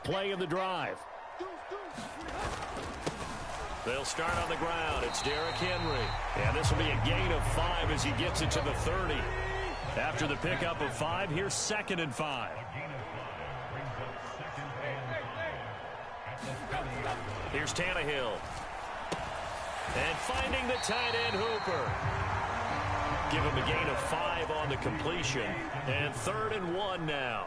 play of the drive. They'll start on the ground. It's Derrick Henry. And this will be a gain of 5 as he gets it to the 30. After the pickup of 5, here's 2nd and 5. Here's Tannehill. And finding the tight end Hooper. Give him a gain of 5 on the completion. And 3rd and 1 now.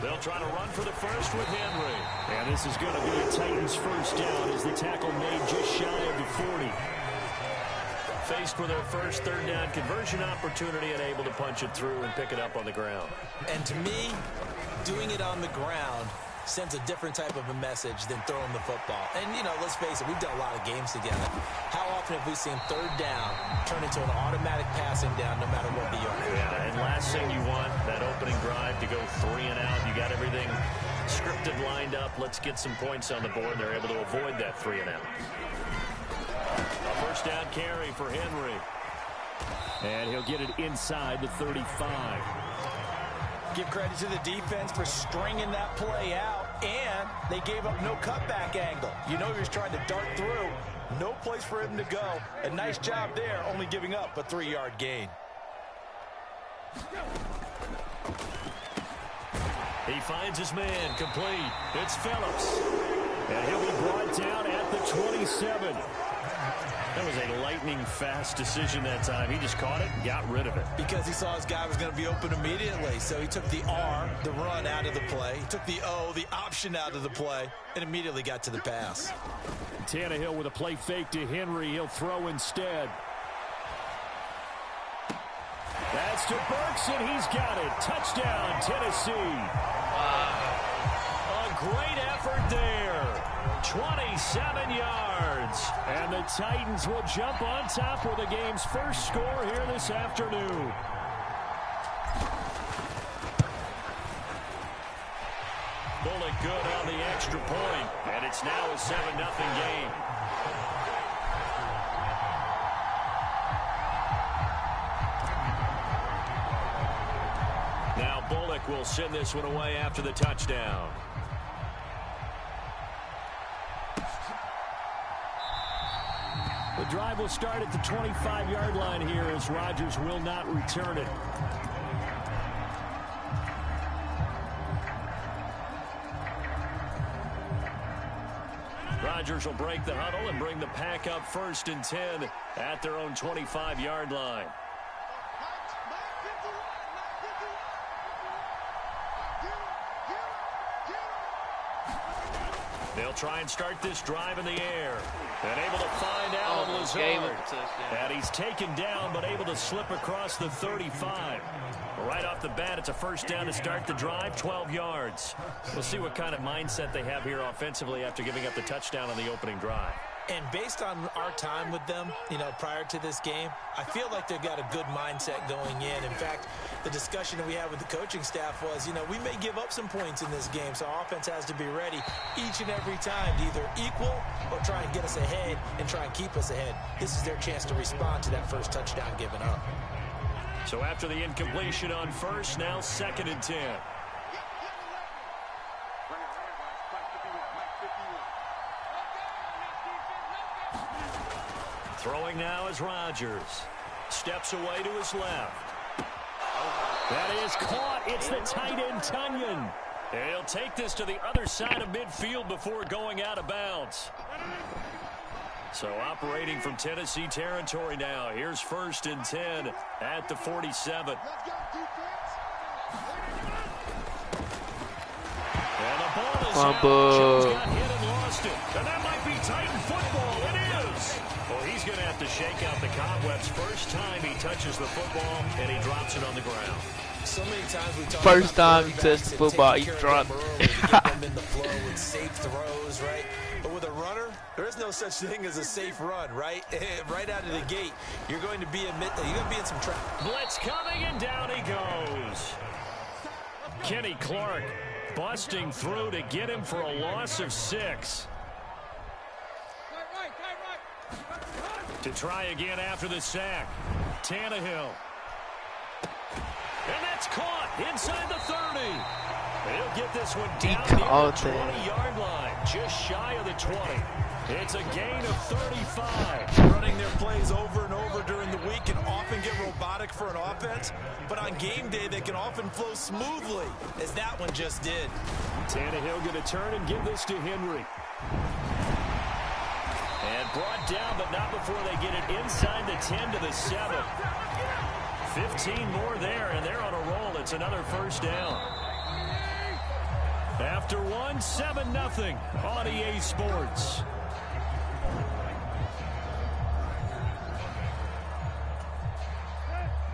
They'll try to run for the first with Henry. And this is going to be a Titans first down as the tackle made just shy of the 40. Faced with their first 3rd down conversion opportunity and able to punch it through and pick it up on the ground. And to me, doing it on the ground sends a different type of a message than throwing the football. And, you know, let's face it, we've done a lot of games together. How often have we seen 3rd down turn into an automatic passing down no matter what the yardage? Yeah, and last thing you want, that opening drive to go 3 and out. You got everything scripted, lined up. Let's get some points on the board. They're able to avoid that 3 and out. A first down carry for Henry. And he'll get it inside the 35. Give credit to the defense for stringing that play out, and they gave up no cutback angle. You know he was trying to dart through. No place for him to go. A nice job there, only giving up a 3-yard gain. He finds his man complete. It's Phillips. And he'll be brought down at the 27. That was a lightning-fast decision that time. He just caught it and got rid of it. Because he saw his guy was going to be open immediately. So he took the R, the run, out of the play. He took the O, the option, out of the play, and immediately got to the pass. Tannehill with a play fake to Henry. He'll throw instead. That's to Burks, and he's got it. Touchdown, Tennessee. A great effort there. 27 yards. And the Titans will jump on top with the game's first score here this afternoon. Bullock good on the extra point, and it's now a 7-0 game. Now Bullock will send this one away after the touchdown. The drive will start at the 25-yard line here as Rodgers will not return it. Rodgers will break the huddle and bring the pack up 1st and 10 at their own 25-yard line. They'll try and start this drive in the air. And able to find Allen Lazard. And he's taken down, but able to slip across the 35. Right off the bat, it's a first down to start the drive, 12 yards. We'll see what kind of mindset they have here offensively after giving up the touchdown on the opening drive. And based on our time with them, you know, prior to this game, I feel like they've got a good mindset going in. In fact, the discussion that we had with the coaching staff was, you know, we may give up some points in this game, so our offense has to be ready each and every time to either equal or try and get us ahead and try and keep us ahead. This is their chance to respond to that first touchdown given up. So after the incompletion on first, now 2nd and 10. Throwing now is Rodgers. Steps away to his left. That is caught. It's the tight end, Tunyon. He'll take this to the other side of midfield before going out of bounds. So operating from Tennessee territory now. Here's 1st and 10 at the 47. And the ball is out. Jones got hit and lost it. And that might be Titan football. It is. Well, he's going to have to shake out the cobwebs. First time he touches the football, and he drops it on the ground. So many times we talk First about time he touched the football, he dropped it. Get them in the flow with safe throws, right? But with a runner, there is no such thing as a safe run, right? Right out of the gate, you're going to be in some trouble. Blitz coming, and down he goes. Kenny Clark busting through to get him for a loss of 6. To try again after the sack. Tannehill. And that's caught inside the 30. He'll get this one down near the 20-yard line, just shy of the 20. It's a gain of 35. Running their plays over and over during the week can often get robotic for an offense, but on game day they can often flow smoothly, as that one just did. Tannehill going to turn and give this to Henry. And brought down, but not before they get it inside the 10 to the 7. 15 more there, and they're on a roll. It's another first down. After one, 7-0 on EA Sports.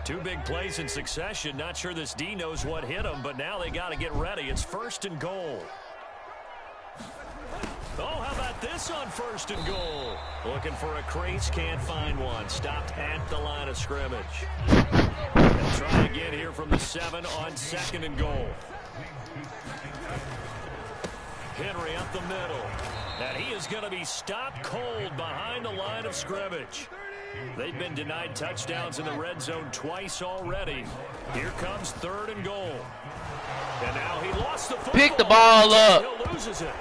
Two big plays in succession. Not sure this D knows what hit him, but now they got to get ready. It's 1st and goal. Oh, how about this on 1st and goal? Looking for a crease, can't find one. Stopped at the line of scrimmage. They'll try again here from the 7 on 2nd and goal. Henry up the middle. And he is going to be stopped cold behind the line of scrimmage. They've been denied touchdowns in the red zone twice already. Here comes 3rd and goal. And now he lost the football. Pick the ball up. He loses it.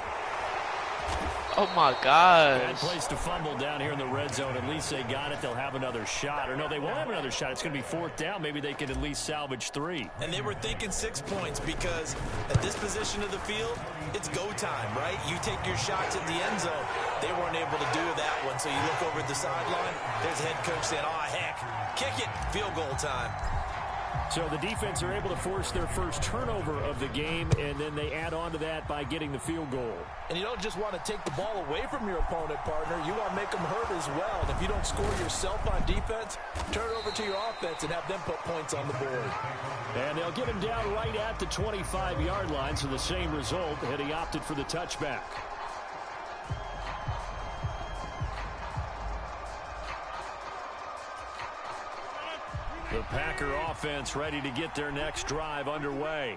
Oh, my gosh. Bad place to fumble down here in the red zone. At least they got it. They'll have another shot. Or no, they won't have another shot. It's going to be 4th down. Maybe they can at least salvage 3. And they were thinking 6 points because at this position of the field, it's go time, right? You take your shots at the end zone. They weren't able to do that one. So you look over at the sideline. There's the head coach saying, oh, heck, kick it. Field goal time. So the defense are able to force their first turnover of the game, and then they add on to that by getting the field goal. And you don't just want to take the ball away from your opponent, partner. You want to make them hurt as well. And if you don't score yourself on defense, turn it over to your offense and have them put points on the board. And they'll get him down right at the 25-yard line, so the same result, and he opted for the touchback. The Packer offense ready to get their next drive underway.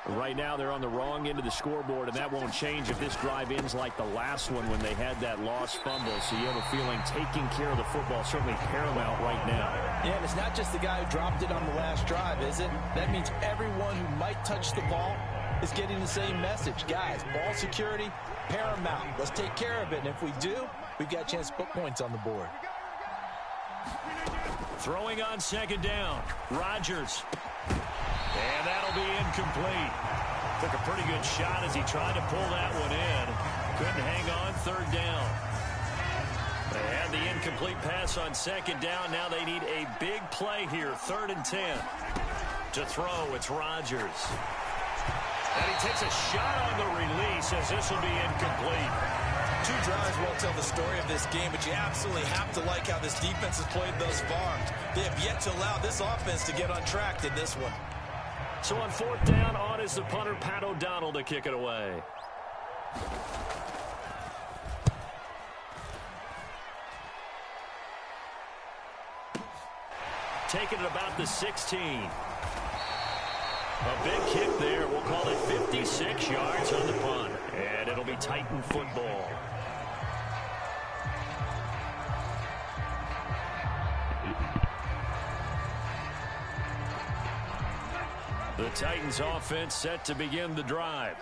Right now they're on the wrong end of the scoreboard, and that won't change if this drive ends like the last one when they had that lost fumble. So you have a feeling taking care of the football certainly paramount right now. Yeah, and it's not just the guy who dropped it on the last drive, is it? That means everyone who might touch the ball is getting the same message. Guys, ball security, paramount. Let's take care of it, and if we do, we've got a chance to put points on the board. Throwing on 2nd down. Rodgers. And that'll be incomplete. Took a pretty good shot as he tried to pull that one in. Couldn't hang on 3rd down. They had the incomplete pass on 2nd down. Now they need a big play here. 3rd and 10. To throw, it's Rodgers. And he takes a shot on the release as this will be incomplete. 2 drives won't tell the story of this game, but you absolutely have to like how this defense has played thus far. They have yet to allow this offense to get on track in this one. So on 4th down, on is the punter, Pat O'Donnell, to kick it away. Taking it about the 16. A big kick there. We'll call it 56 yards on the punt. And it'll be Titan football. The Titans offense set to begin the drive.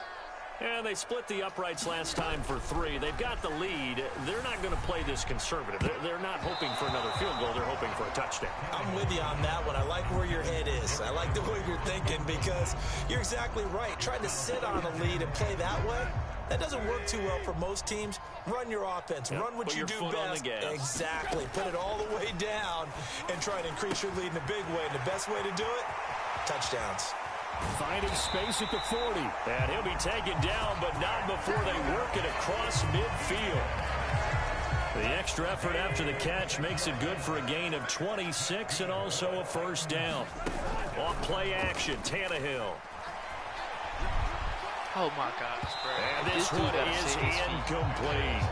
And they split the uprights last time for 3. They've got the lead. They're not going to play this conservative. They're not hoping for another field goal. They're hoping for a touchdown. I'm with you on that one. I like where your head is. I like the way you're thinking because you're exactly right. Trying to sit on a lead and play that way, that doesn't work too well for most teams. Run your offense. Run what you do best. Exactly. Put it all the way down and try to increase your lead in a big way. And the best way to do it, touchdowns. Finding space at the 40. And he'll be taken down, but not before they work it across midfield. The extra effort after the catch makes it good for a gain of 26 and also a first down. Off play action, Tannehill. Oh, my gosh, bro. And this one is incomplete.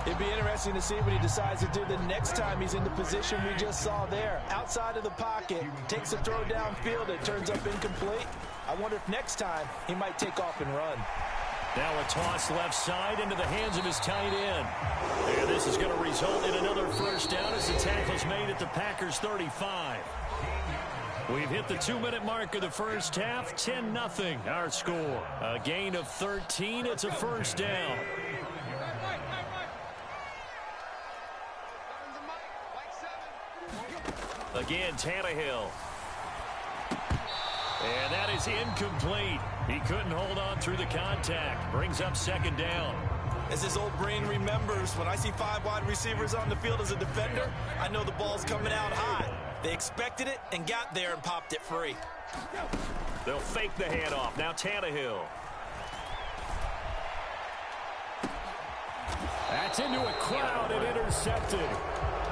It'd be interesting to see what he decides to do the next time he's in the position we just saw there. Outside of the pocket, takes a throw downfield, it turns up incomplete. I wonder if next time he might take off and run. Now a toss left side into the hands of his tight end. And this is going to result in another first down as the tackle's made at the Packers' 35. We've hit the 2-minute mark of the first half. 10-0 our score. A gain of 13. It's a first down. Again, Tannehill. And that is incomplete. He couldn't hold on through the contact. Brings up second down. As his old brain remembers, when I see 5 wide receivers on the field as a defender, I know the ball's coming out high. They expected it and got there and popped it free. They'll fake the handoff. Now Tannehill. That's into a crowd and intercepted.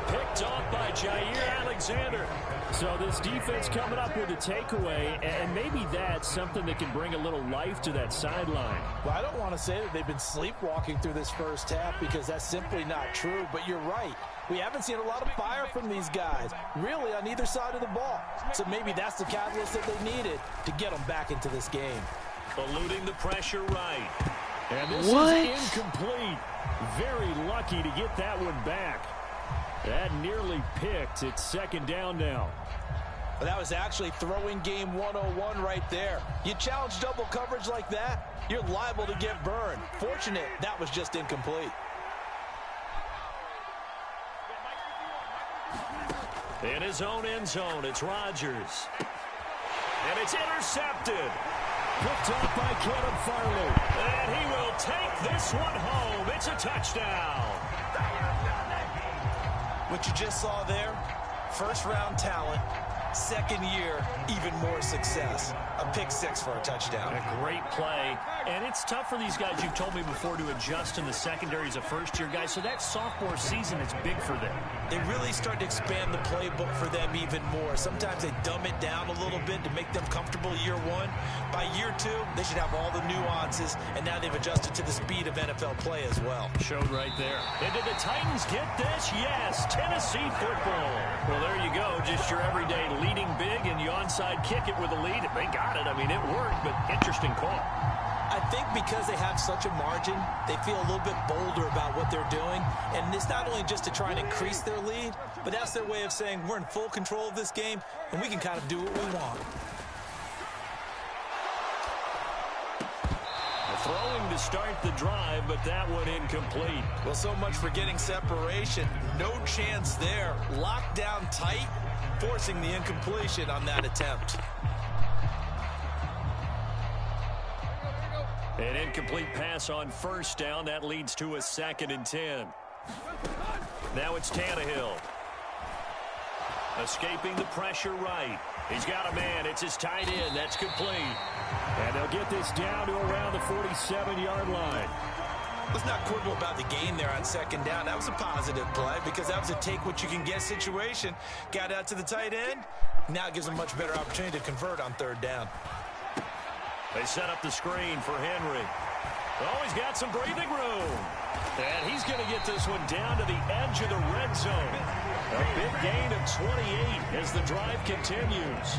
Picked off by Jair Alexander. So this defense coming up with a takeaway, and maybe that's something that can bring a little life to that sideline. Well, I don't want to say that they've been sleepwalking through this first half because that's simply not true, but you're right. We haven't seen a lot of fire from these guys, really on either side of the ball. So maybe that's the catalyst that they needed to get them back into this game. Eluding the pressure right. And this is incomplete. Very lucky to get that one back. That nearly picked. It's second down now. But that was actually throwing game 101 right there. You challenge double coverage like that, you're liable to get burned. Fortunate that was just incomplete. In his own end zone, it's Rodgers. And it's intercepted. Picked off by Caleb Farley. And he will take this one home. It's a touchdown. What you just saw there, first-round talent, second year, even more success. A pick six for a touchdown. A great play. And it's tough for these guys, you've told me before, to adjust in the secondary as a first-year guy. So that sophomore season is big for them. They really start to expand the playbook for them even more. Sometimes they dumb it down a little bit to make them comfortable year one. By year two, they should have all the nuances, and now they've adjusted to the speed of NFL play as well. Showed right there. And did the Titans get this? Yes, Tennessee football. Well, there you go. Just your everyday leading big, and you onside kick it with a lead. They got it. I mean, it worked, but interesting call. I think because they have such a margin, they feel a little bit bolder about what they're doing. And it's not only just to try and increase their lead, but that's their way of saying we're in full control of this game, and we can kind of do what we want. Throwing to start the drive, but that one incomplete. Well, so much for getting separation. No chance there. Locked down tight, forcing the incompletion on that attempt. An incomplete pass on first down. That leads to a 2nd and 10. Now it's Tannehill. Escaping the pressure right. He's got a man. It's his tight end. That's complete. And they'll get this down to around the 47-yard line. Let's not quibble about the gain there on second down. That was a positive play because that was a take-what-you-can-get situation. Got out to the tight end. Now it gives them a much better opportunity to convert on third down. They set up the screen for Henry. Oh, he's got some breathing room. And he's going to get this one down to the edge of the red zone. A big gain of 28 as the drive continues.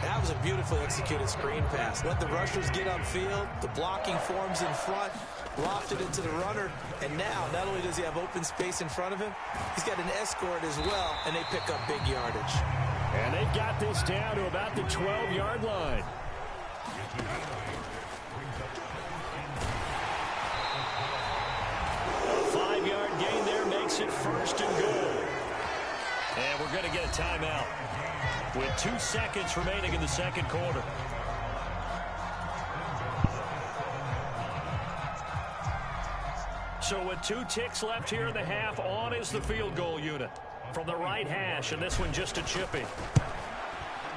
That was a beautifully executed screen pass. Let the rushers get upfield. The blocking forms in front. Lofted it to the runner. And now, not only does he have open space in front of him, he's got an escort as well, and they pick up big yardage. And they've got this down to about the 12-yard line. A 5-yard gain there makes it 1st and goal. And we're going to get a timeout with 2 seconds remaining in the second quarter. So with 2 ticks left here in the half, on is the field goal unit from the right hash, and this one just a chippy.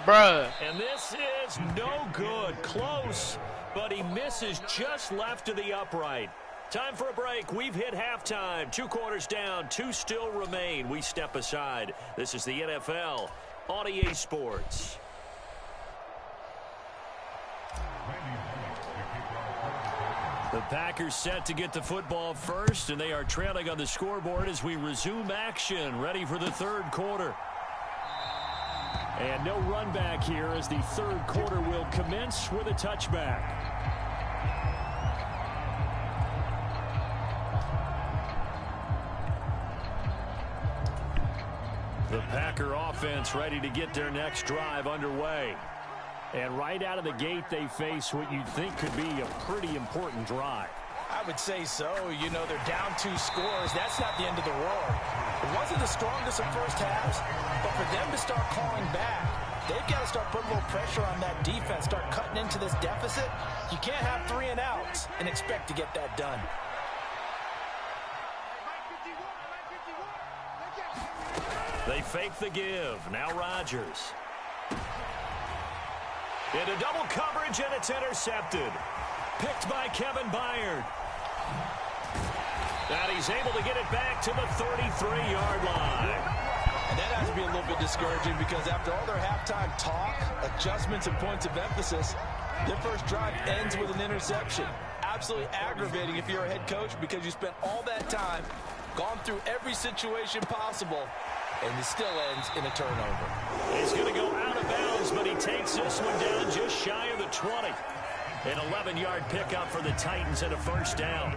Bruh. And this is no good. Close, but he misses just left of the upright. Time for a break. We've hit halftime. 2 quarters down. 2 still remain. We step aside. This is the NFL on EA Sports. The Packers set to get the football first, and they are trailing on the scoreboard as we resume action, ready for the third quarter. And no run back here as the third quarter will commence with a touchback. The The Packer offense ready to get their next drive underway. And right out of the gate, they face what you'd think could be a pretty important drive. I would say so. You know, they're down 2 scores. That's not the end of the world. It wasn't the strongest of first halves, but for them to start calling back, they've got to start putting a little pressure on that defense, start cutting into this deficit. You can't have 3 and outs and expect to get that done. They fake the give. Now Rodgers. Into double coverage, and it's intercepted. Picked by Kevin Byard. And he's able to get it back to the 33-yard line. And that has to be a little bit discouraging because after all their halftime talk, adjustments, and points of emphasis, their first drive ends with an interception. Absolutely aggravating if you're a head coach because you spent all that time, gone through every situation possible, and it still ends in a turnover. He's going to go out of bounds, but he takes this one down just shy of the 20. An 11-yard pickup for the Titans and a first down.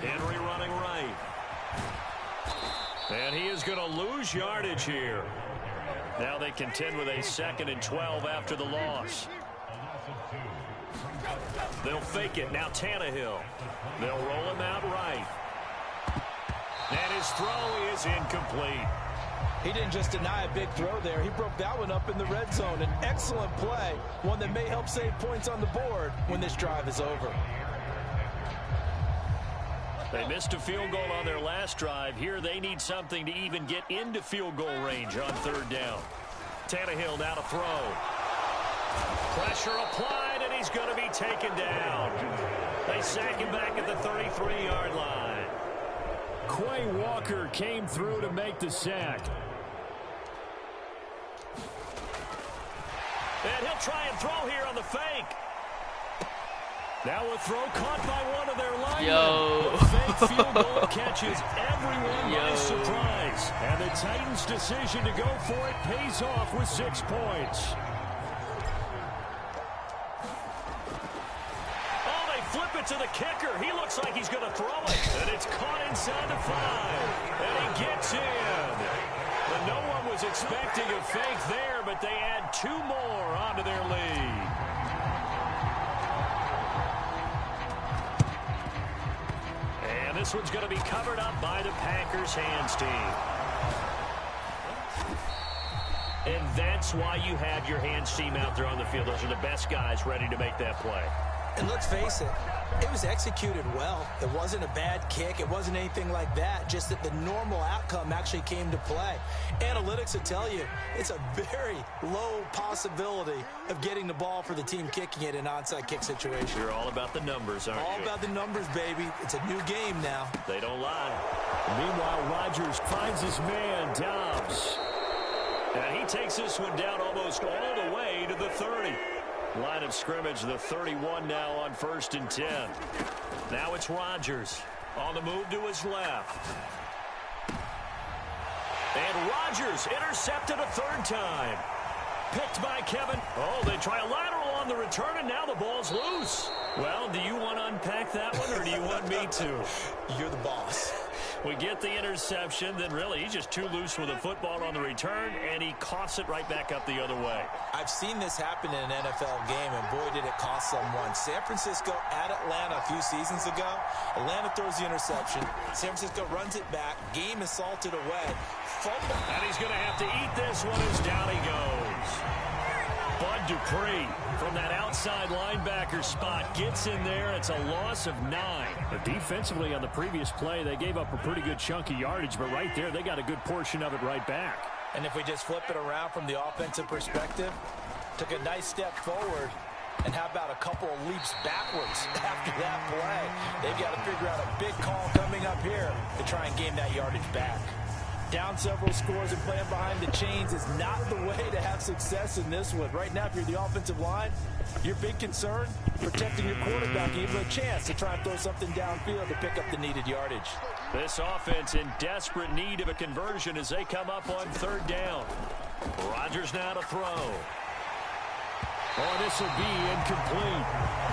Henry running right. And he is going to lose yardage here. Now they contend with a 2nd and 12 after the loss. They'll fake it. Now Tannehill. They'll roll him out right. And his throw is incomplete. He didn't just deny a big throw there. He broke that one up in the red zone. An excellent play, one that may help save points on the board when this drive is over. They missed a field goal on their last drive. Here they need something to even get into field goal range on 3rd down. Tannehill now to throw. Pressure applied, and he's going to be taken down. They sack him back at the 33-yard line. Quay Walker came through to make the sack. And he'll try and throw here on the fake. Now a throw caught by one of their linemen. The fake field goal catches everyone by surprise. And the Titans' decision to go for it pays off with 6 points. Oh, they flip it to the kicker. He looks like he's going to throw it. And it's caught inside the 5. And he gets in. And no one was expecting a fake there, but they add 2 more onto their lead. And this one's going to be covered up by the Packers hands team. And that's why you have your hands team out there on the field. Those are the best guys ready to make that play. And let's face it, it was executed well. It wasn't a bad kick. It wasn't anything like that. Just that the normal outcome actually came to play. Analytics will tell you it's a very low possibility of getting the ball for the team kicking it in an onside kick situation. You're all about the numbers, aren't you? All about the numbers, baby. It's a new game now. They don't lie. Meanwhile, Rodgers finds his man, Dobbs. And he takes this one down almost all the way to the 30. Line of scrimmage, the 31 now on 1st and 10. Now it's Rodgers on the move to his left. And Rodgers intercepted a 3rd time. Picked by Kevin. Oh, they try a lateral on the return, and now the ball's loose. Well, do you want to unpack that one, or do you want me to? You're the boss. We get the interception, then really he's just too loose with the football on the return, and he coughs it right back up the other way. I've seen this happen in an NFL game, and boy, did it cost someone. San Francisco at Atlanta a few seasons ago. Atlanta throws the interception. San Francisco runs it back. Game is salted away. Fumble. And he's going to have to eat this one as down he goes. Bud Dupree from that outside linebacker spot gets in there. It's a loss of 9. But defensively on the previous play, they gave up a pretty good chunk of yardage, but right there they got a good portion of it right back. And if we just flip it around from the offensive perspective, took a nice step forward, and how about a couple of leaps backwards after that play? They've got to figure out a big call coming up here to try and gain that yardage back. Down several scores and playing behind the chains is not the way to have success in this one. Right now, if you're the offensive line, your big concern, protecting your quarterback, give him a chance to try and throw something downfield to pick up the needed yardage. This offense in desperate need of a conversion as they come up on 3rd down. Rodgers now to throw. Oh, this will be incomplete.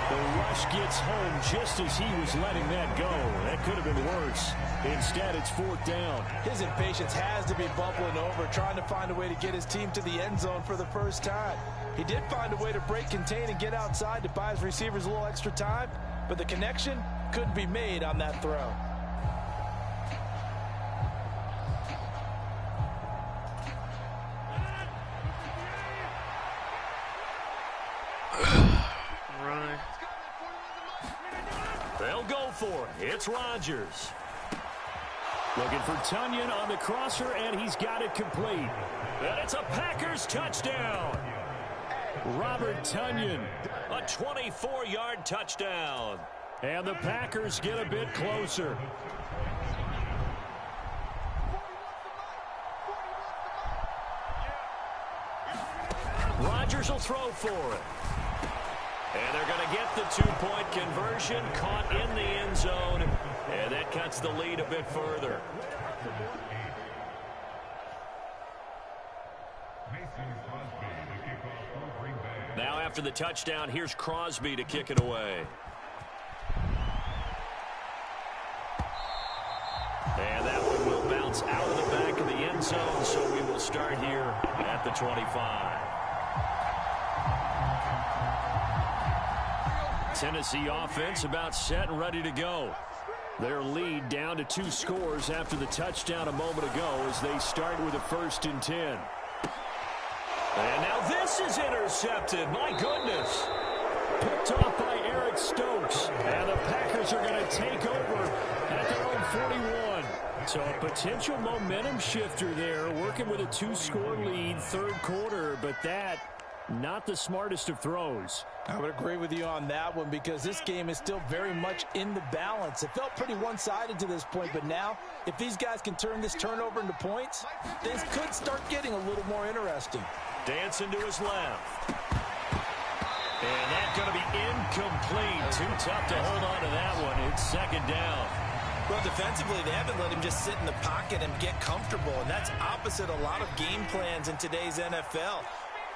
The rush gets home just as he was letting that go. That could have been worse. Instead, it's 4th down. His impatience has to be bubbling over, trying to find a way to get his team to the end zone for the first time. He did find a way to break, contain, and get outside to buy his receivers a little extra time, but the connection couldn't be made on that throw. They'll go for it. It's Rodgers. Looking for Tonyan on the crosser, and he's got it complete. And it's a Packers touchdown. Robert Tonyan, a 24-yard touchdown. And the Packers get a bit closer. Rodgers will throw for it. And they're going to get the 2-point conversion, caught in the end zone, and that cuts the lead a bit further. Now after the touchdown, here's Crosby to kick it away. And that one will bounce out of the back of the end zone, so we will start here at the 25. Tennessee offense about set and ready to go. Their lead down to 2 scores after the touchdown a moment ago as they start with a 1st and 10. And now this is intercepted. My goodness. Picked off by Eric Stokes. And the Packers are going to take over at their own 41. So a potential momentum shifter there, working with a 2-score lead, 3rd quarter, but that not the smartest of throws. I would agree with you on that one because this game is still very much in the balance. It felt pretty one-sided to this point, but now if these guys can turn this turnover into points, things could start getting a little more interesting. Dancing to his left. And that's going to be incomplete. Too tough to hold on to that one. It's 2nd down. Well, defensively, they haven't let him just sit in the pocket and get comfortable, and that's opposite a lot of game plans in today's NFL.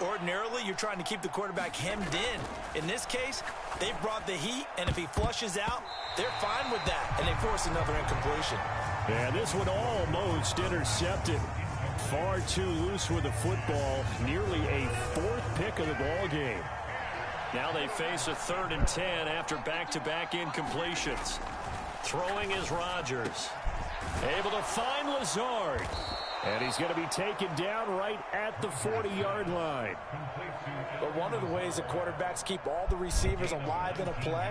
Ordinarily, you're trying to keep the quarterback hemmed in. In this case, they've brought the heat, and if he flushes out, they're fine with that, and they force another incompletion. And this one almost intercepted. Far too loose with the football. Nearly a 4th pick of the ball game. Now they face a 3rd and 10 after back-to-back incompletions. Throwing is Rodgers. Able to find Lazard. And he's going to be taken down right at the 40-yard line. But one of the ways that quarterbacks keep all the receivers alive in a play,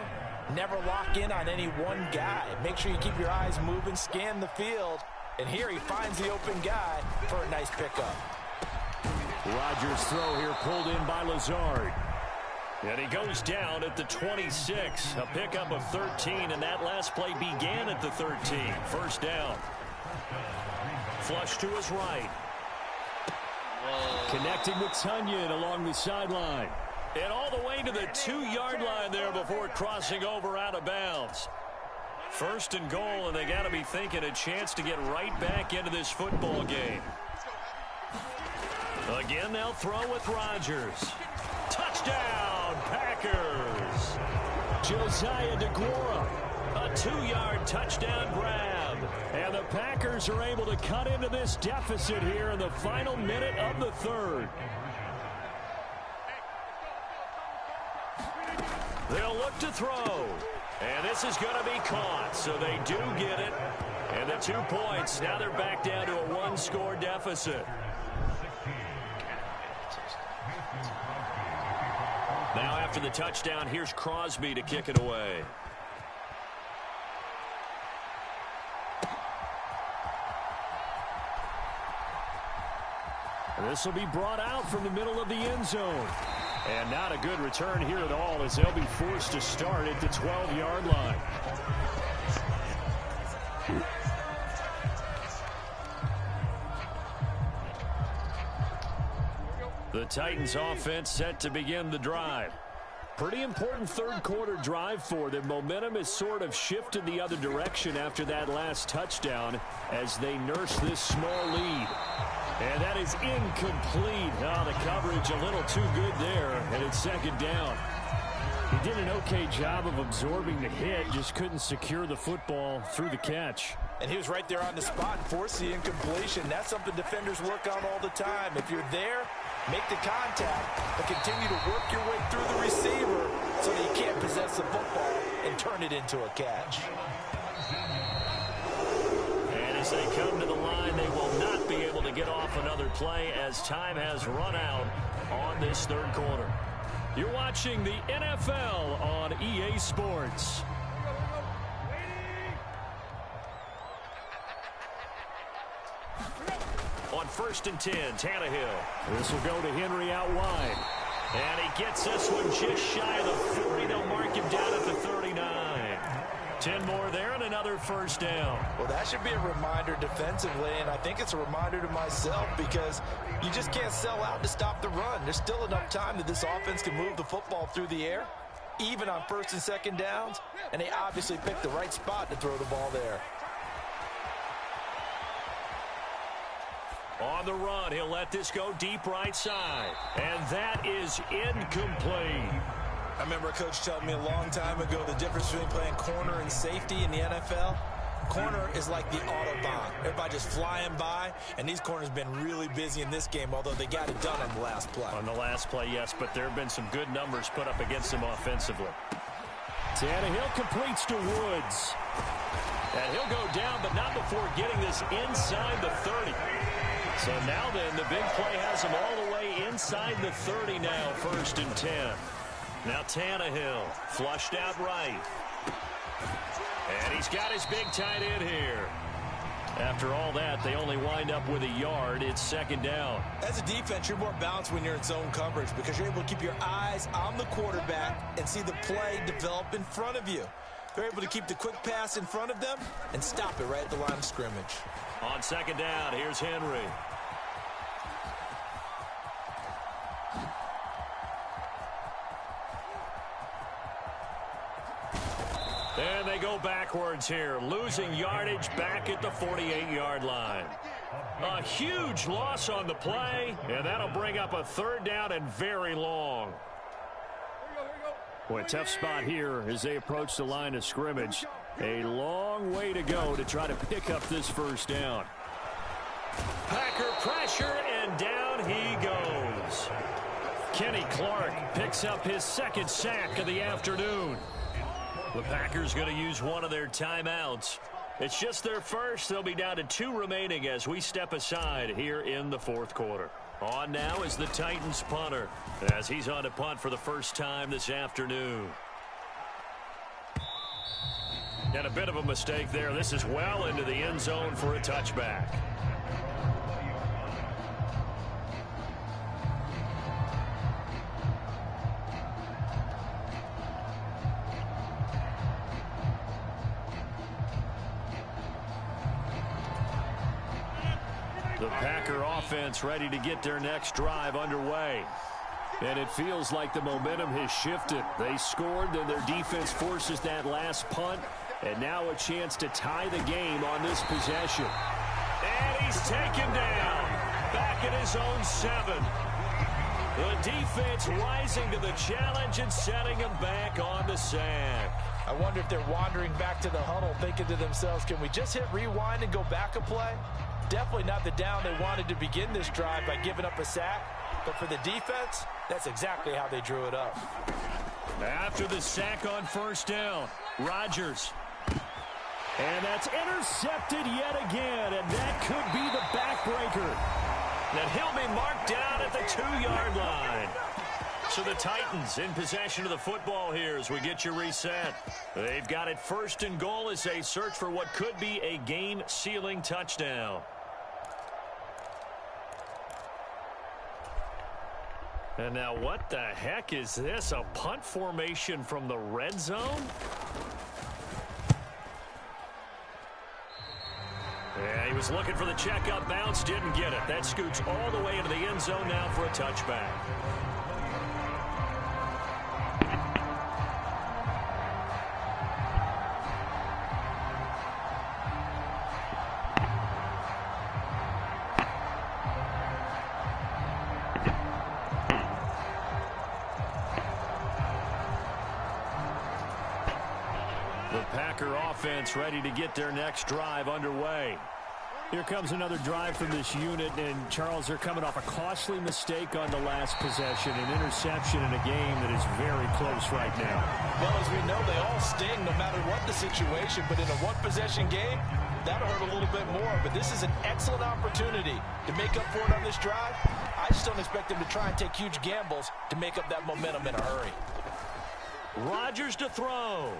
never lock in on any one guy. Make sure you keep your eyes moving, scan the field. And here he finds the open guy for a nice pickup. Rodgers' throw here pulled in by Lazard. And he goes down at the 26. A pickup of 13, and that last play began at the 13. 1st down. Flush to his right. Connecting with Tonyan along the sideline. And all the way to the 2-yard line there before crossing over out of bounds. 1st and goal, and they got to be thinking a chance to get right back into this football game. Again, they'll throw with Rodgers. Touchdown, Packers. Josiah DeGuara, a 2-yard touchdown grab. And the Packers are able to cut into this deficit here in the final minute of the 3rd. They'll look to throw. And this is going to be caught, so they do get it. And the 2 points, now they're back down to a 1-score deficit. Now after the touchdown, here's Crosby to kick it away. And this will be brought out from the middle of the end zone. And not a good return here at all as they'll be forced to start at the 12-yard line. The Titans offense set to begin the drive. Pretty important 3rd quarter drive for them. Momentum has sort of shifted the other direction after that last touchdown as they nurse this small lead. And that is incomplete. Oh, the coverage a little too good there, and it's second down. He did an okay job of absorbing the hit, just couldn't secure the football through the catch. And he was right there on the spot and forced the incompletion. That's something defenders work on all the time. If you're there, make the contact, but continue to work your way through the receiver so that you can't possess the football and turn it into a catch. And as they come to the line, they will not be able to get off another play as time has run out on this third quarter. You're watching the NFL on EA Sports. On 1st and 10, Tannehill. This will go to Henry out wide. And he gets this one just shy of the 40. They'll mark him down at the 39. 10 more there and another first down. Well, that should be a reminder defensively, and I think it's a reminder to myself because you just can't sell out to stop the run. There's still enough time that this offense can move the football through the air, even on 1st and 2nd downs, and they obviously picked the right spot to throw the ball there. On the run, he'll let this go deep right side. And that is incomplete. I remember a coach telling me a long time ago the difference between playing corner and safety in the NFL. Corner is like the Autobahn. Everybody just flying by, and these corners have been really busy in this game, although they got it done on the last play. On the last play, yes, but there have been some good numbers put up against them offensively. Tannehill completes to Woods. And he'll go down, but not before getting this inside the 30. So now then, the big play has him all the way inside the 30 now, 1st and 10. Now Tannehill, flushed out right. And he's got his big tight end here. After all that, they only wind up with a yard. It's 2nd down. As a defense, you're more balanced when you're in zone coverage because you're able to keep your eyes on the quarterback and see the play develop in front of you. They're able to keep the quick pass in front of them and stop it right at the line of scrimmage. On 2nd down, here's Henry. And they go backwards here, losing yardage back at the 48-yard line. A huge loss on the play, and that'll bring up a 3rd down and very long. Boy, tough spot here as they approach the line of scrimmage. A long way to go to try to pick up this 1st down. Packer pressure, and down he goes. Kenny Clark picks up his 2nd sack of the afternoon. The Packers going to use one of their timeouts. It's just their first. They'll be down to 2 remaining as we step aside here in the 4th quarter. On now is the Titans punter as he's on to punt for the first time this afternoon. And a bit of a mistake there. This is well into the end zone for a touchback. The Packer offense ready to get their next drive underway. And it feels like the momentum has shifted. They scored, then their defense forces that last punt. And now a chance to tie the game on this possession. And he's taken down. Back at his own 7. The defense rising to the challenge and setting him back on the sack. I wonder if they're wandering back to the huddle thinking to themselves, can we just hit rewind and go back a play? Definitely not the down they wanted to begin this drive by giving up a sack. But for the defense, that's exactly how they drew it up. After the sack on 1st down, Rodgers. And that's intercepted yet again, and that could be the backbreaker. And he'll be marked down at the 2-yard line. So the Titans in possession of the football here as we get you reset. They've got it 1st and goal as they search for what could be a game-sealing touchdown. And now what the heck is this? A punt formation from the red zone? Yeah, he was looking for the checkup bounce, didn't get it. That scoots all the way into the end zone now for a touchback. Packer offense ready to get their next drive underway. Here comes another drive from this unit, and Charles, they're coming off a costly mistake on the last possession, an interception in a game that is very close right now. Well, as we know, they all sting no matter what the situation, but in a one-possession game, that'll hurt a little bit more. But this is an excellent opportunity to make up for it on this drive. I just don't expect them to try and take huge gambles to make up that momentum in a hurry. Rodgers to throw.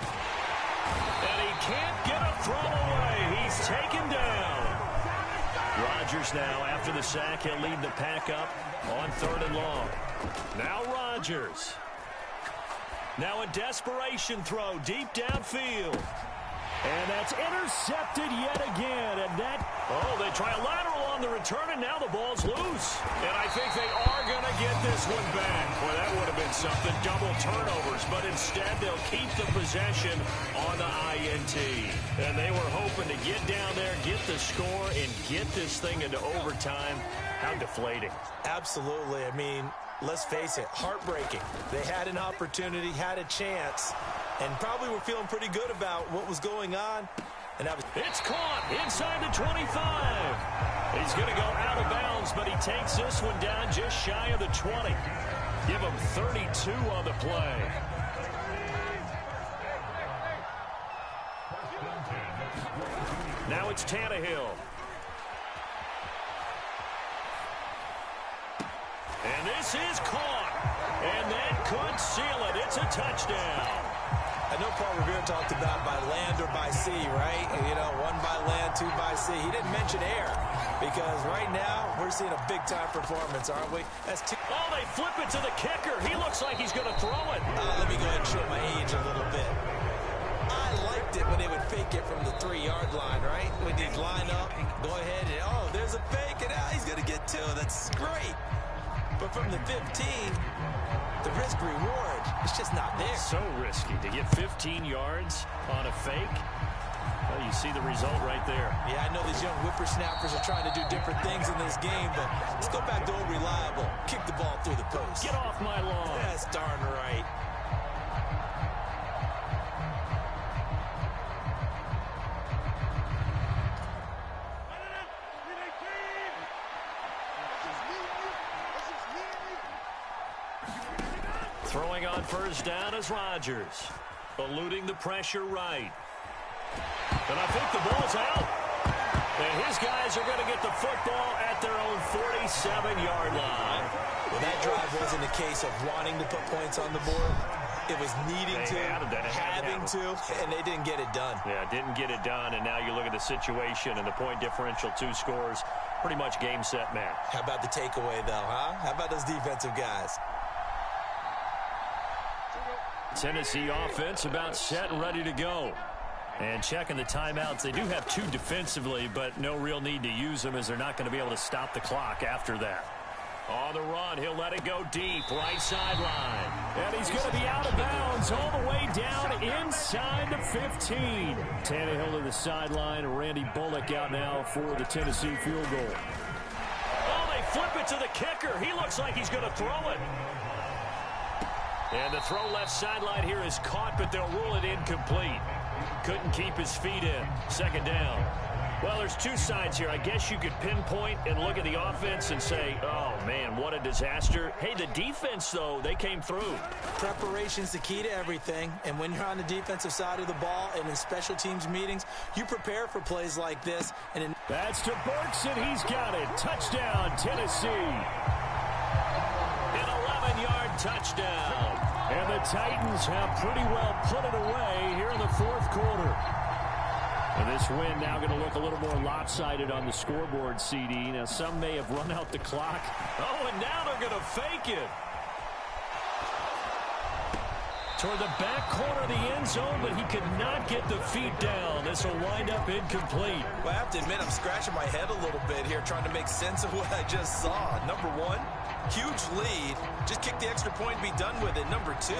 And he can't get a throw away. He's taken down. Rodgers now, after the sack, he'll lead the pack up on 3rd and long. Now Rodgers. Now a desperation throw deep downfield. And that's intercepted yet again. And they try a lateral on the return, and now the ball's loose. And I think they are going to get this one back. Boy, that would have been something, double turnovers. But instead, they'll keep the possession on the INT. And they were hoping to get down there, get the score, and get this thing into overtime. How deflating. Absolutely. I mean, let's face it, heartbreaking. They had an opportunity, had a chance, and probably were feeling pretty good about what was going on. And it's caught inside the 25. He's going to go out of bounds, but he takes this one down just shy of the 20. Give him 32 on the play. Now it's Tannehill. And this is caught. And that could seal it. It's a touchdown. I know Paul Revere talked about by land or by sea, right? You know, 1 by land, 2 by sea. He didn't mention air because right now we're seeing a big-time performance, aren't we? Oh, they flip it to the kicker. He looks like he's going to throw it. Let me go ahead and show my age a little bit. I liked it when they would fake it from the 3-yard line, right? When they'd line up, go ahead and, oh, there's a fake, and now he's going to get 2. That's great. But from the 15, the risk-reward, it's just not there. So risky to get 15 yards on a fake. Well, you see the result right there. Yeah, I know these young whippersnappers are trying to do different things in this game, but let's go back to old reliable. Kick the ball through the post. Get off my lawn. That's darn right. Throwing on 1st down is Rodgers. Eluding the pressure right. And I think the ball's out. And his guys are going to get the football at their own 47-yard line. Well, that drive wasn't a case of wanting to put points on the board. It was needing to, having to, and they didn't get it done. Yeah, didn't get it done, and now you look at the situation and the point differential, 2 scores, pretty much game, set, match. How about the takeaway, though, huh? How about those defensive guys? Tennessee offense about set and ready to go. And checking the timeouts. They do have 2 defensively, but no real need to use them as they're not going to be able to stop the clock after that. On the run, he'll let it go deep, right sideline. And he's going to be out of bounds all the way down inside the 15. Tannehill to the sideline, and Randy Bullock out now for the Tennessee field goal. Oh, they flip it to the kicker. He looks like he's going to throw it. And the throw left sideline here is caught, but they'll rule it incomplete. Couldn't keep his feet in. 2nd down. Well, there's 2 sides here. I guess you could pinpoint and look at the offense and say, oh, man, what a disaster. Hey, the defense, though, they came through. Preparation's the key to everything. And when you're on the defensive side of the ball and in special teams meetings, you prepare for plays like this. That's to Burks, and he's got it. Touchdown, Tennessee. An 11-yard touchdown. And the Titans have pretty well put it away here in the 4th quarter. And this win now going to look a little more lopsided on the scoreboard, CD. Now, some may have run out the clock. Oh, and now they're going to fake it. Toward the back corner of the end zone, but he could not get the feet down. This will wind up incomplete. Well, I have to admit, I'm scratching my head a little bit here, trying to make sense of what I just saw. Number 1, huge lead. Just kick the extra point and be done with it. Number 2,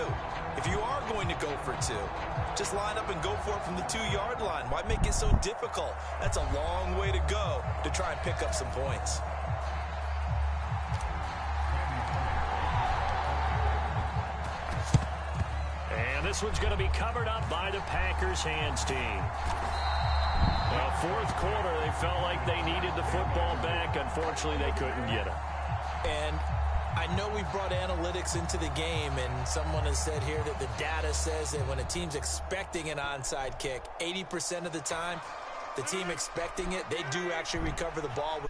if you are going to go for 2, just line up and go for it from the 2-yard line. Why make it so difficult? That's a long way to go to try and pick up some points. And And this one's going to be covered up by the Packers hands team. Well, fourth quarter, they felt like they needed the football back. Unfortunately, they couldn't get it. And I know we brought analytics into the game, and someone has said here that the data says that when a team's expecting an onside kick, 80% of the time, the team expecting it, they do actually recover the ball.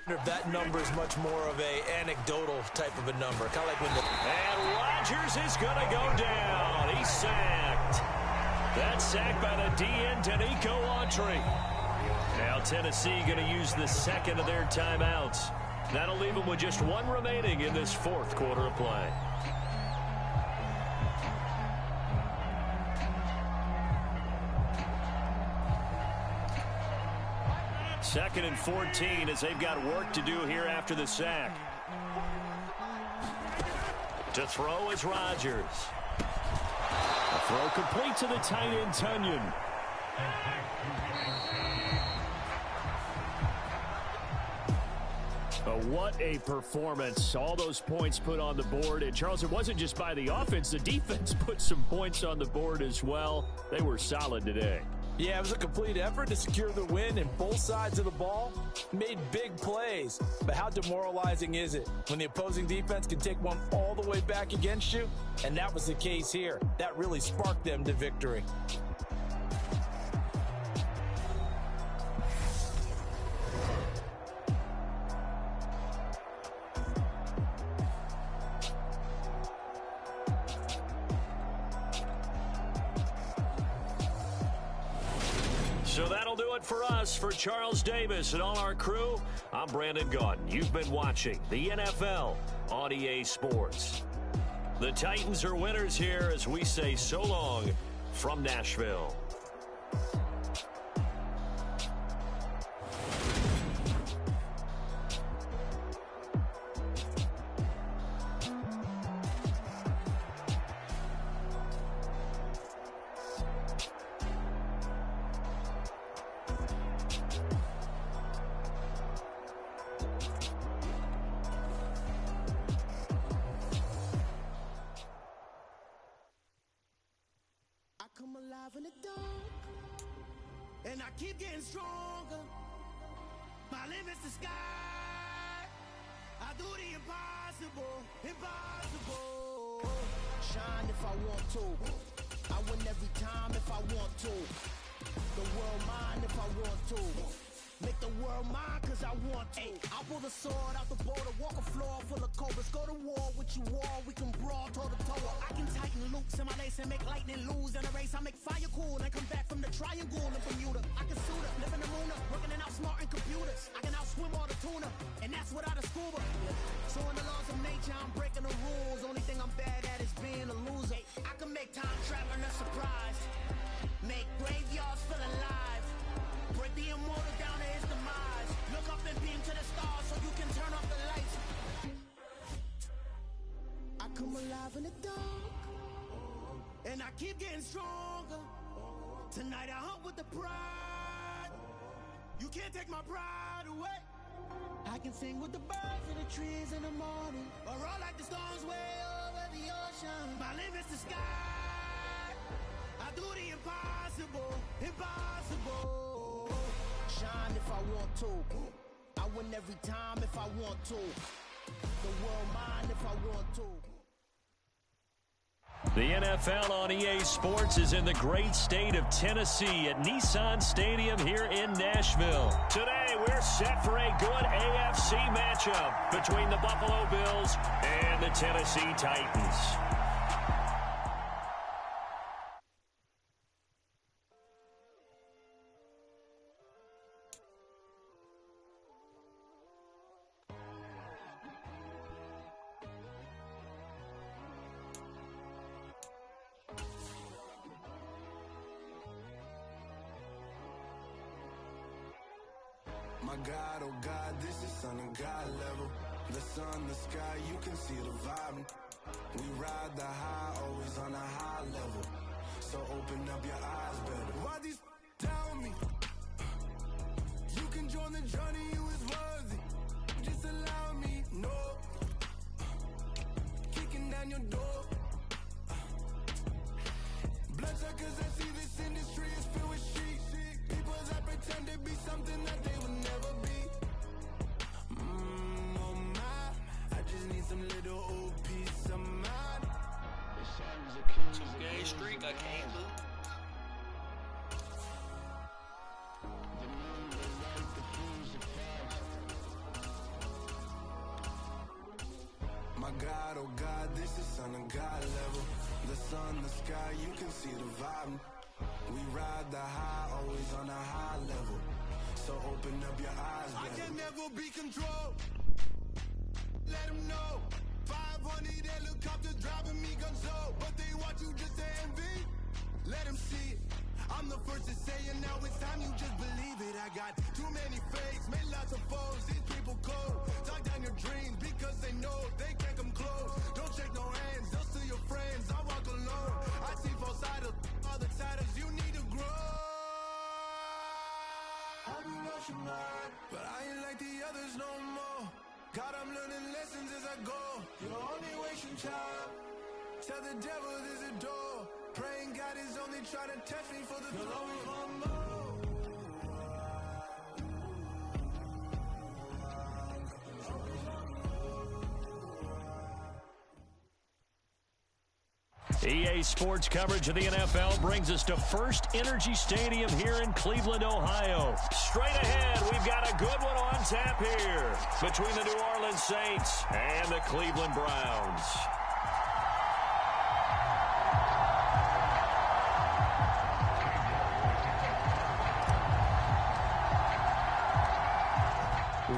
If that number is much more of a anecdotal type of a number. Kind of like when the... And Rodgers is going to go down. He's sacked. That's sacked by the DN, Danico Autry. Now Tennessee going to use the second of their timeouts. That'll leave them with just one remaining in this fourth quarter of play. Second and 14 as they've got work to do here after the sack. To throw is Rodgers. A throw complete to the tight end, Tunyon. What a performance. All those points put on the board. And, Charles, it wasn't just by the offense. The defense put some points on the board as well. They were solid today. Yeah, it was a complete effort to secure the win, and both sides of the ball made big plays. But how demoralizing is it when the opposing defense can take one all the way back against you? And that was the case here. That really sparked them to victory. So that'll do it for us. For Charles Davis and all our crew, I'm Brandon Gaudin. You've been watching the NFL on EA Sports. The Titans are winners here as we say so long from Nashville. Come alive in the dark, and I keep getting stronger. My limit's the sky. I do the impossible, impossible. Shine if I want to. I win every time if I want to. The world mine if I want to. Make the world mine cause I want to. I'll pull the sword out the border, walk a floor full of cobras. Go to war with you all, we can brawl toe to toe. I can tighten loops in my lace and make lightning lose in a race. I make fire cool and come back from the triangle in Bermuda. I can suit up, live in the moon, working and outsmarting computers. I can outswim all the tuna, and that's without a scuba. So in the laws of nature, I'm breaking the rules. Only thing I'm bad at is being a loser. I can make time traveling a surprise, make graveyards feel alive. Break the immortal down to his demise. Look up and beam to the stars so you can turn off the lights. I come alive in the dark, and I keep getting stronger. Tonight I hunt with the pride. You can't take my pride away. I can sing with the birds and the trees in the morning, or roll like the storms way over the ocean. My limit's the sky. I do the impossible, impossible. Shine if I want to. I win every time if I want to. The world mine if I want to. The NFL on EA Sports is in the great state of Tennessee at Nissan Stadium here in Nashville. Today, we're set for a good AFC matchup between the Buffalo Bills and the Tennessee Titans. My God, oh God, this is Son of God level. The sun, the sky, you can see the vibe. We ride the high, always on a high level. So open up your eyes better. Why these tell me? You can join the journey, you is worthy. Just allow me, no. Kicking down your door. 3-game streak, I can't lose. My God, oh God, this is Son of God level. The sun, the sky, you can see the vibe. We ride the high, always on a high level. So open up your eyes, baby. I can never be controlled. Let them know. 500 helicopters driving me gonzo, but they watch you just to envy. Let them see it. I'm the first to say it, now it's time you just believe it. I got too many fakes, made lots of foes. These people cold. Talk down your dreams because they know they can't come close. Don't shake no hands, they'll steal your friends. I walk alone. I see false idols, other titles. You need to grow. Have you lost your mind? But I ain't like the others no more. God, I'm learning lessons as I go. You're only wasting time. Tell the devil there's a door. Praying God is only trying to test me for the throne. EA Sports coverage of the NFL brings us to First Energy Stadium here in Cleveland, Ohio. Straight ahead, we've got a good one on tap here between the New Orleans Saints and the Cleveland Browns.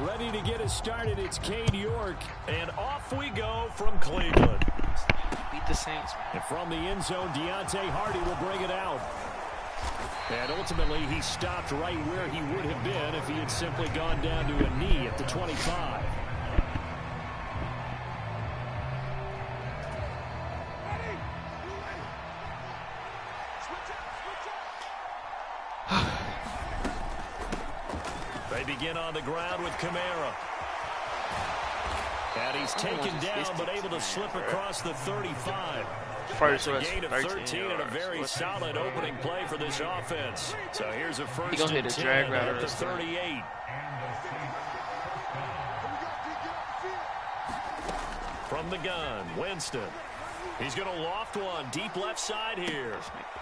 Ready to get us started, it's Cade York, and off we go from Cleveland. Beat the Saints. And from the end zone, Deontay Hardy will bring it out. And ultimately, he stopped right where he would have been if he had simply gone down to a knee at the 25. They begin on the ground with Kamara. And he's taken down, but able to slip across the 35. First a gain of 13 and a very solid opening play for this offense. So here's a first and 10 at the 38. From the gun, Winston. He's going to loft one deep left side here.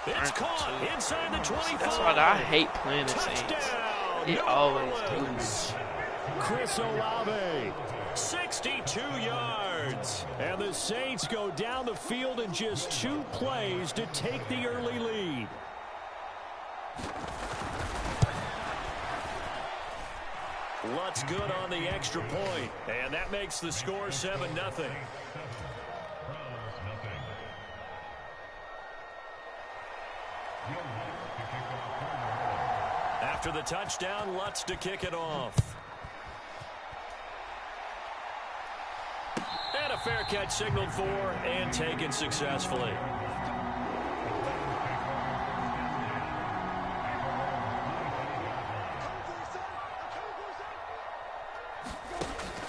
It's caught inside the 25. That's why I hate playing the Saints. It always does. Chris Olave, 62 yards. And the Saints go down the field in just 2 plays to take the early lead. Lutz good on the extra point, and that makes the score 7-0. After the touchdown, Lutz to kick it off. And a fair catch signaled for and taken successfully.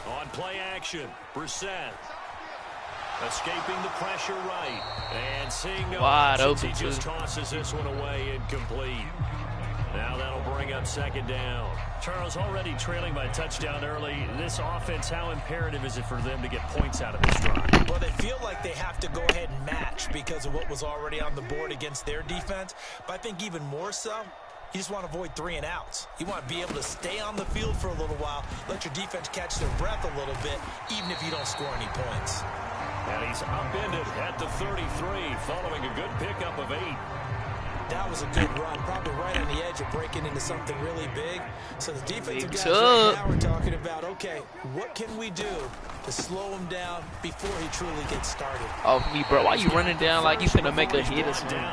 On play action, Brissett. Escaping the pressure right. And seeing no options, he just tosses this one away incomplete. Now that'll bring up second down. Charles, already trailing by a touchdown early. This offense, how imperative is it for them to get points out of this drive? Well, they feel like they have to go ahead and match because of what was already on the board against their defense. But I think even more so, you just want to avoid 3 and outs. You want to be able to stay on the field for a little while, let your defense catch their breath a little bit, even if you don't score any points. And he's upended at the 33, following a good pickup of 8. That was a good run, probably right on the edge of breaking into something really big. So the defensive guys right now are talking about, okay, what can we do to slow him down before he truly gets started? Oh, me, bro, why you running down like you finna make a hit or something?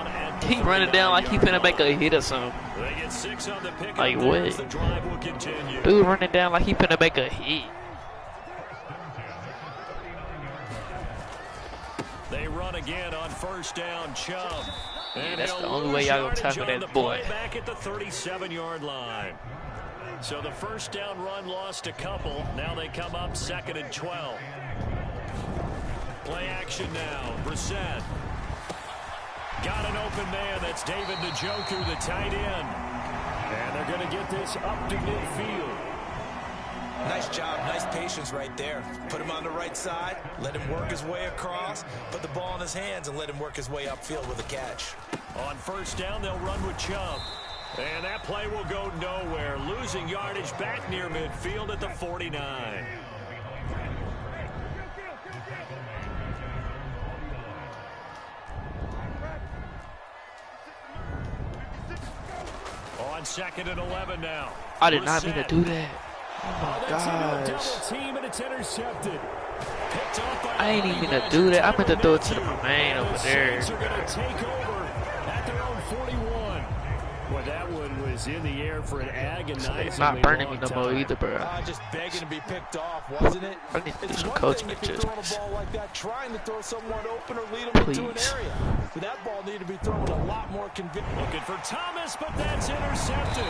He running down like he finna make a hit or something. They get 6 on the pickup. Like, what? The drive will continue. Dude running down like he finna make a hit. They run again on first down, Chubb. Yeah, that's the only way y'all gonna tackle that boy. Back at the 37-yard line. So the first down run lost a couple. Now they come up 2nd and 12. Play action now. Brissett. Got an open man. That's David Njoku, the tight end. And they're going to get this up to midfield. Nice job, nice patience right there. Put him on the right side, let him work his way across, put the ball in his hands, and let him work his way upfield with a catch. On first down, they'll run with Chubb. And that play will go nowhere. Losing yardage back near midfield at the 49. On 2nd and 11 now. I did not mean to do that. Oh my gosh. Double team and it's intercepted. I ain't even mean to do that. I meant to throw it to the main over there. Are going to take over at their own 41. Well, that one was in the air for an agonizing. It's not burning me no more either, bro. Just begging to be picked off, wasn't it? I need to do it's some one coaching thing if you're throwing a ball like that, trying to throw someone open or lead them into an area. But that ball needed to be thrown a lot more convincing. Looking for Thomas, but that's intercepted.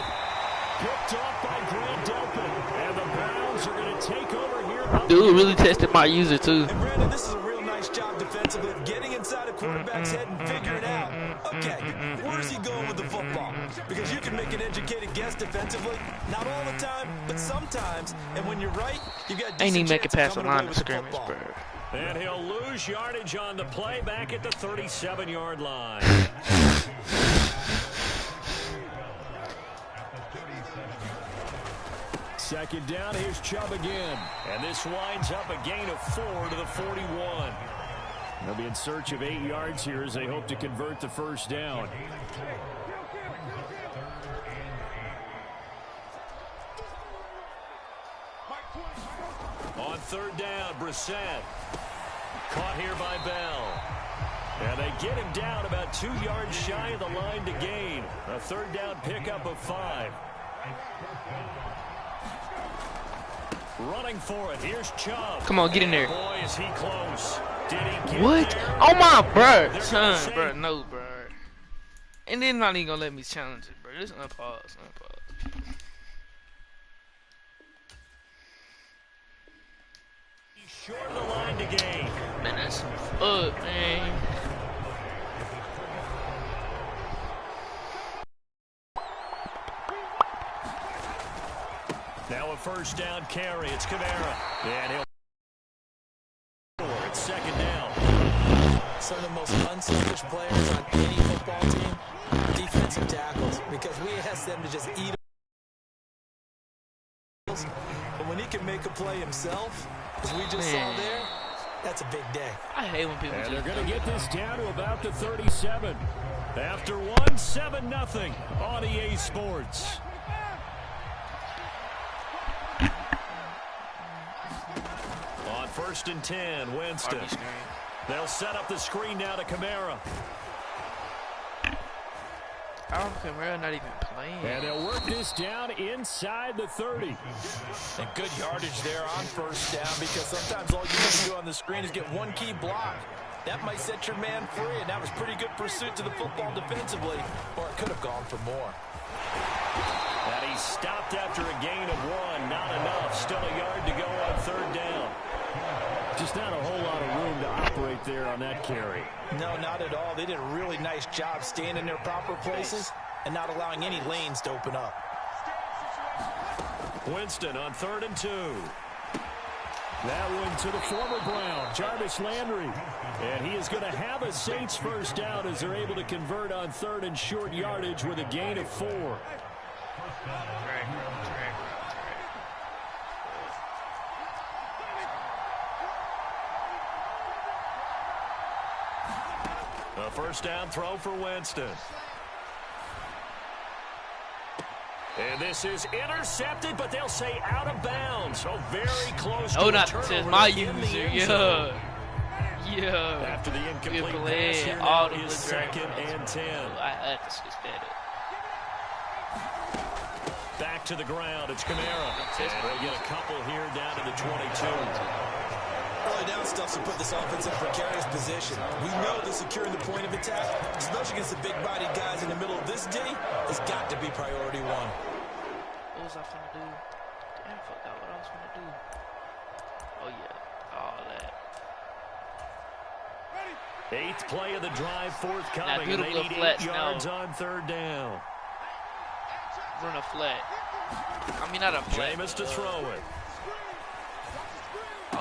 Picked off by Grant Delpit. And the Browns are going to take over here. Dude really tested my user, too. And Brandon, this is a real nice job defensively of getting inside a quarterback's head and figuring out, okay, where's he going with the football? Because you can make an educated guess defensively, not all the time, but sometimes. And when you're right, you got Ain't even make it past the line of of scrimmage, bro. And he'll lose yardage on the play back at the 37-yard line. Second down, here's Chubb again. And this winds up a gain of 4 to the 41. They'll be in search of 8 yards here as they hope to convert the first down. On third down, Brissett. Caught here by Bell. And they get him down about 2 yards shy of the line to gain. A third down pickup of 5. Running for it. Here's Chubb. Come on, get in there. Boy, is he close. Did he get What? there? Oh my, bro. Son, bro, no, bro. And then not even gonna let me challenge it, bro. Just unpause, unpause. He's short of the line to gain. Man, that's some fuck, man. Now a first down carry. It's Kamara. And he'll. It's second down. Some of the most unselfish players on any football team, defensive tackles, because we ask them to just eat. But when he can make a play himself, as we just saw there, that's a big day. I hate when people And they're going to get this down to about the 37. After 7-0 on EA Sports. On 1st and 10, Winston. They'll set up the screen now to Kamara. Kamara not even playing. And they'll work this down inside the 30. And good yardage there on first down, because sometimes all you need to do on the screen is get one key block. That might set your man free, and that was pretty good pursuit to the football defensively, or it could have gone for more. And he stopped after a gain of 1. Not enough. Still a yard to go on third down. Just not a whole lot of room to operate there on that carry. No, not at all. They did a really nice job staying in their proper places and not allowing any lanes to open up. Winston on 3rd and 2. That one to the former Brown, Jarvis Landry. And he is going to have a Saints first down as they're able to convert on 3rd and short yardage with a gain of 4. A first down throw for Winston. And this is intercepted, but they'll say out of bounds. So very close to Oh, a not turnover says my in the user. end zone. Yeah. After the incomplete play pass here, all now the is drag 2nd and 10. I had to switch that up. Back to the ground. It's Kamara. And they'll get a couple here down to the 22. Early down stuff to put this offense in a precarious position. We know that securing the point of attack, especially against the big-body guys in the middle of this D, has got to be priority 1. What was I finna do? Damn, I forgot what I was finna do. Oh, yeah. All that. 8th play of the drive forthcoming. Now, And they need 8 yards on 3rd down. Run a flat. I mean, not a flat. Jameis to throw it.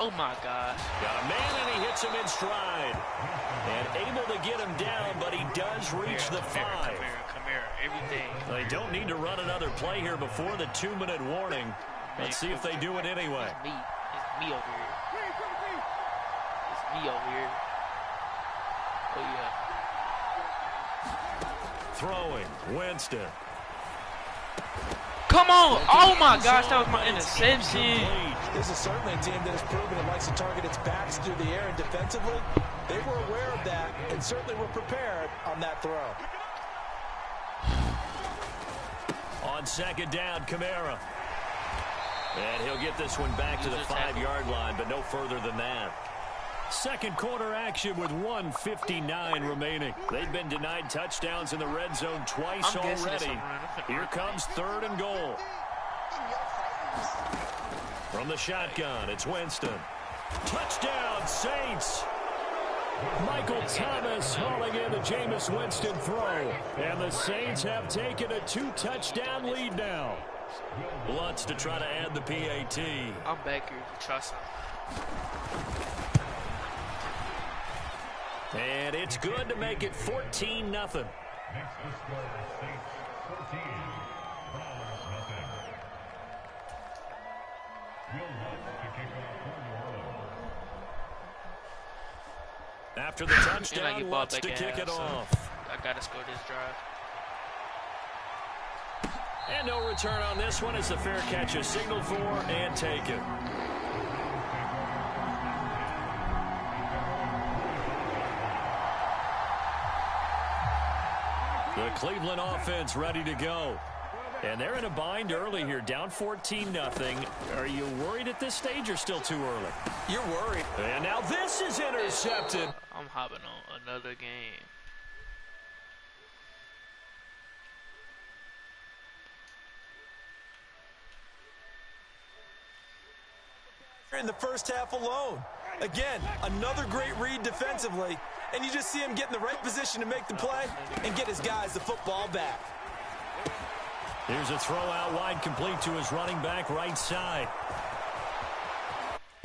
Oh, my gosh. Got a man, and he hits him in stride. And able to get him down, but he does reach the 5. Come here, everything. They don't need to run another play here before the 2-minute warning. Let's see if they do it anyway. It's me over here. It's me over here. Oh, yeah. Throwing, Winston. Come on! Oh my gosh, that was my interception. This is certainly a team that has proven it likes to target its backs through the air and defensively. They were aware of that and certainly were prepared on that throw. On second down, Kamara. And he'll get this one back to the 5-yard line, but no further than that. Second quarter action with 1:59 remaining. They've been denied touchdowns in the red zone twice already. Here comes 3rd and goal. From the shotgun, it's Winston. Touchdown, Saints! Michael Thomas hauling in the Jameis Winston throw. And the Saints have taken a 2-touchdown lead now. Lutz to try to add the PAT. I'm back here to trust him. And it's good to make it 14-0. After the touchdown, Lutz to kick it off. I gotta score this drive. And no return on this one. It's a fair catch, a signal for, and take it. The Cleveland offense ready to go. And they're in a bind early here, down 14-0. Are you worried at this stage or still too early? You're worried. And now this is intercepted. I'm hopping on another game. In the first half alone. Again, another great read defensively, and you just see him get in the right position to make the play and get his guys the football back. Here's a throw out wide, complete to his running back right side.